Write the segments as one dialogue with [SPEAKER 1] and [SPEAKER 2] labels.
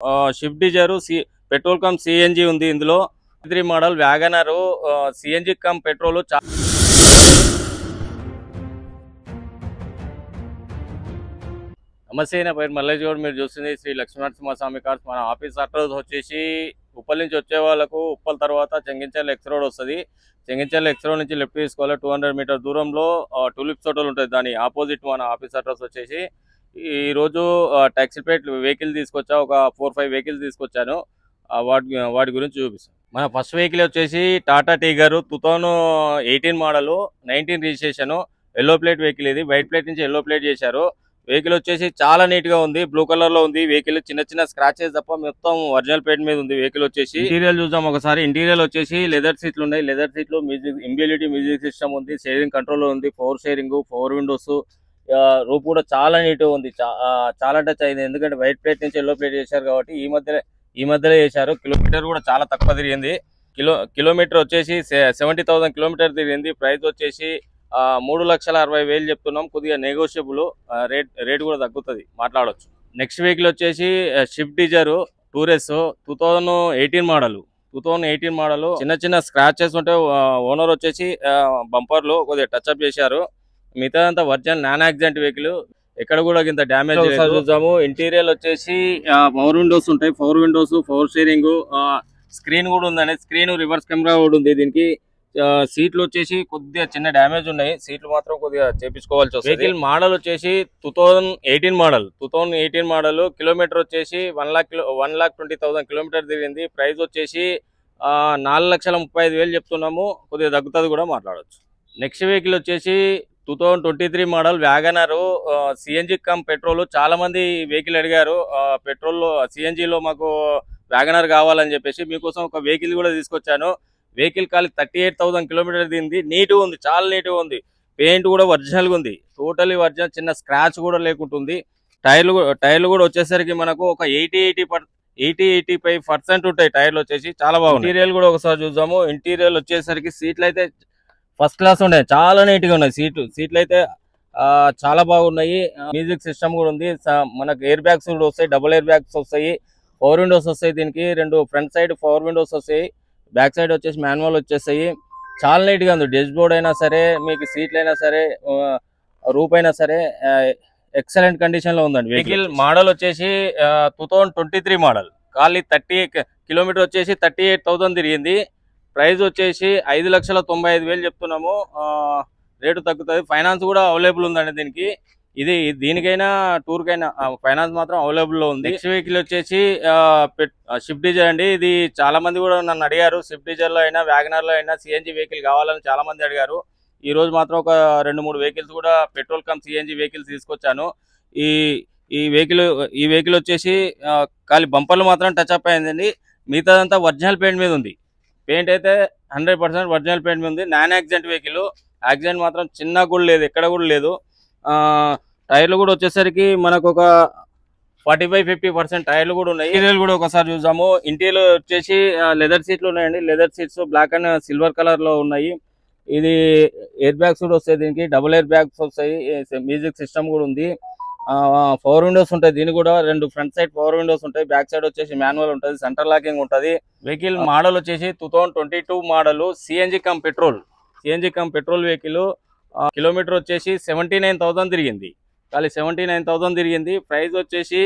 [SPEAKER 1] Swift Dzire petrol cum CNG ఉంది ఇందులో. 3 model WagonR CNG cum petrol. నమస్తే, నా పేరు మల్లేష్ గౌడ్. మీరు చూస్తుంది శ్రీ లక్ష్మీనరసింహస్వామి కార్స్. మన ఆఫీస్ అడ్రస్ వచ్చేసి ఉప్పల్ నుంచి వచ్చే వాళ్ళకు ఉప్పల్ తర్వాత చెంగిచెర్ల ఎక్స్ రోడ్ వస్తుంది. చెంగిచెర్ల ఎక్స్ రోడ్ నుంచి లెఫ్ట్ తీసుకోవాలి. 200 మీటర్ దూరంలో టూలిప్స్ హోటల్ ఉంటుంది. దాని ఆపోజిట్ మన ఆఫీస్ అడ్రస్ వచ్చేసి. ఈరోజు టాక్సీపేట్ వెహికల్ తీసుకొచ్చా, ఒక 4-5 వెహికల్స్ తీసుకొచ్చాను. వాటి గురించి చూపిస్తాను. మన ఫస్ట్ వెహికల్ వచ్చేసి Tata Tigger 2018 model, 19 registration, yellow plate vehicle. ఇది వైట్ ప్లేట్ నుంచి ఎల్లో ప్లేట్ చేశారు. వెహికల్ వచ్చేసి చాలా నీట్ గా ఉంది, బ్లూ కలర్ లో ఉంది. వెహికల్ చిన్న చిన్న స్క్రాచెస్ తప్ప మొత్తం ఒరిజినల్ ప్లేట్ మీద ఉంది. వెహికల్ వచ్చేసి ఇంటీరియర్ చూద్దాం ఒకసారి. ఇంటీరియర్ వచ్చేసి లెదర్ సీట్లు ఉన్నాయి. లెదర్ సీట్లు, మ్యూజిక్ ఇంబిలిటీ మ్యూజిక్ సిస్టమ్ ఉంది, షేరింగ్ కంట్రోల్ ఉంది, 4 షేరింగ్, 4 విండోస్. రూప్ కూడా చాలా నీట్ గా ఉంది, చాలా టచ్ అయింది. ఎందుకంటే వైట్ ప్లేట్ నుంచి ఎల్లో ప్లేట్ చేశారు కాబట్టి ఈ మధ్యలో చేశారు. కిలోమీటర్ కూడా చాలా తక్కువ తిరిగింది. కిలోమీటర్ వచ్చేసి 70,000 కిలోమీటర్ తిరిగింది. ప్రైస్ వచ్చేసి 3,60,000 చెప్తున్నాం. కొద్దిగా నెగోషియబుల్, రేట్ కూడా తగ్గుతుంది, మాట్లాడవచ్చు. నెక్స్ట్ వెహికల్ వచ్చేసి స్విఫ్ట్ డిజైర్ టూరెస్ 2018 మోడల్. చిన్న చిన్న స్క్రాచెస్ ఉంటాయి. ఓనర్ వచ్చేసి బంపర్లు కొద్దిగా టచ్అప్ చేశారు. మిగతా అంతా ఒరిజినల్ నాన్ యాక్సిడెంట్ వెహికల్, ఎక్కడ కూడా ఇంత డ్యామేజ్ చూద్దాము. ఇంటీరియర్ వచ్చేసి 4 విండోస్ ఉంటాయి. 4 విండోస్, 4 స్టీరింగ్, స్క్రీన్ కూడా ఉందండి. స్క్రీన్, రివర్స్ కెమెరా కూడా ఉంది దీనికి. సీట్లు వచ్చేసి కొద్దిగా చిన్న డ్యామేజ్ ఉన్నాయి. సీట్లు మాత్రం కొద్దిగా చేపించుకోవాల్సి వస్తుంది. వెహికల్ మోడల్ వచ్చేసి 2018 మోడల్. కిలోమీటర్ వచ్చేసి 1,20,000 కిలోమీటర్ తిరిగింది. ప్రైస్ వచ్చేసి 4,35,000 చెప్తున్నాము. కొద్దిగా తగ్గుతుంది కూడా, మాట్లాడవచ్చు. నెక్స్ట్ వెహికల్ వచ్చేసి 2023 model WagonR CNG cum petrol. చాలా మంది వెహికల్ అడిగారు, పెట్రోల్ సిఎన్జిలో మాకు వ్యాగనర్ కావాలని చెప్పేసి మీకోసం ఒక వెహికల్ కూడా తీసుకొచ్చాను. వెహికల్ ఖాళీ 38,000 కిలోమీటర్ దింది. నీట్గా ఉంది, చాలా నీట్గా ఉంది. పెయింట్ కూడా ఒరిజినల్గా ఉంది, టోటలీ ఒరిజినల్. చిన్న స్క్రాచ్ కూడా లేకుంటుంది. టైర్లు కూడా వచ్చేసరికి మనకు ఒక 80-85% ఉంటాయి టైర్లు వచ్చేసి. చాలా బాగుంది. ఇంటీరియర్ కూడా ఒకసారి చూద్దాము. ఇంటీరియర్ వచ్చేసరికి సీట్లు అయితే ఫస్ట్ క్లాస్ ఉన్నాయి, చాలా నీట్గా ఉన్నాయి. సీట్లు అయితే చాలా బాగున్నాయి. మ్యూజిక్ సిస్టమ్ కూడా ఉంది. మనకు ఎయిర్ బ్యాగ్స్ కూడా వస్తాయి, డబుల్ ఎయిర్ బ్యాగ్స్ వస్తాయి. 4 విండోస్ వస్తాయి దీనికి. 2 ఫ్రంట్ సైడ్ 4 విండోస్ వస్తాయి. బ్యాక్ సైడ్ వచ్చేసి మాన్యువల్ వచ్చేస్తాయి. చాలా నీట్ గా ఉంది. డాష్ బోర్డ్ అయినా సరే, మీకు సీట్లు అయినా సరే, రూప్ అయినా సరే ఎక్సలెంట్ కండిషన్ లో ఉందండి. వెహికల్ మోడల్ వచ్చేసి 2023 మోడల్. ఖాళీ 30 కిలోమీటర్ వచ్చేసి 38,000 తిరిగింది. ప్రైస్ వచ్చేసి 5,95,000 చెప్తున్నాము. రేటు తగ్గుతుంది. ఫైనాన్స్ కూడా అవైలబుల్ ఉందండి దీనికి. దీనికైనా టూర్కైనా ఫైనాన్స్ మాత్రం అవైలబుల్ లో ఉంది. నెక్స్ట్ వెహికల్ వచ్చేసి స్విఫ్ట్ డిజైర్ అండి. ఇది చాలా మంది కూడా నన్ను అడిగారు, స్విఫ్ట్ డిజైర్ లో అయినా వ్యాగనర్ లో అయినా సిఎన్జి వెహికల్ కావాలని చాలా మంది అడిగారు. ఈ రోజు మాత్రం ఒక 2-3 వెహికల్స్ కూడా పెట్రోల్ కమ్ సిఎన్జి వెహికల్స్ తీసుకొచ్చాను. ఈ వెహికల్ వచ్చేసి ఖాళీ బంపర్లు మాత్రం టచ్ అప్ అయిందండి. మిగతాదంతా ఒరిజినల్ పెయింట్ మీద ఉంది. పెయింట్ అయితే 100% ఒరిజినల్ పెయింట్ మీద ఉంది. Non accident vehicle. యాక్సిడెంట్ మాత్రం చిన్న కూడా లేదు, ఎక్కడ కూడా లేదు. టైర్లు కూడా వచ్చేసరికి మనకు ఒక 45-50% టైర్లు కూడా ఉన్నాయి. ఇంటీరియర్ కూడా ఒకసారి చూద్దాము. ఇంటీరియర్ వచ్చేసి లెదర్ సీట్లు ఉన్నాయండి. Leather seats black and silver colour లో ఉన్నాయి. ఇది ఎయిర్ బ్యాగ్స్ కూడా వస్తాయి దీనికి, డబుల్ ఎయిర్ బ్యాగ్స్ వస్తాయి. మ్యూజిక్ సిస్టమ్ కూడా ఉంది. 4 విండోస్ ఉంటాయి దీనికి కూడా. 2 ఫ్రంట్ సైడ్ 4 విండోస్ ఉంటాయి. బ్యాక్ సైడ్ వచ్చేసి మాన్యువల్ ఉంటుంది, సెంటర్ లాకింగ్ ఉంటుంది. వెహికల్ మోడల్ వచ్చేసి 2022 model CNG cum petrol vehicle. Kilometre వచ్చేసి 79,000 తిరిగింది. ఖాళీ 79,000 తిరిగింది. ప్రైస్ వచ్చేసి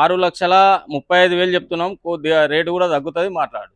[SPEAKER 1] 6,35,000 చెప్తున్నాం. కొద్దిగా రేటు కూడా తగ్గుతుంది, మాట్లాడు.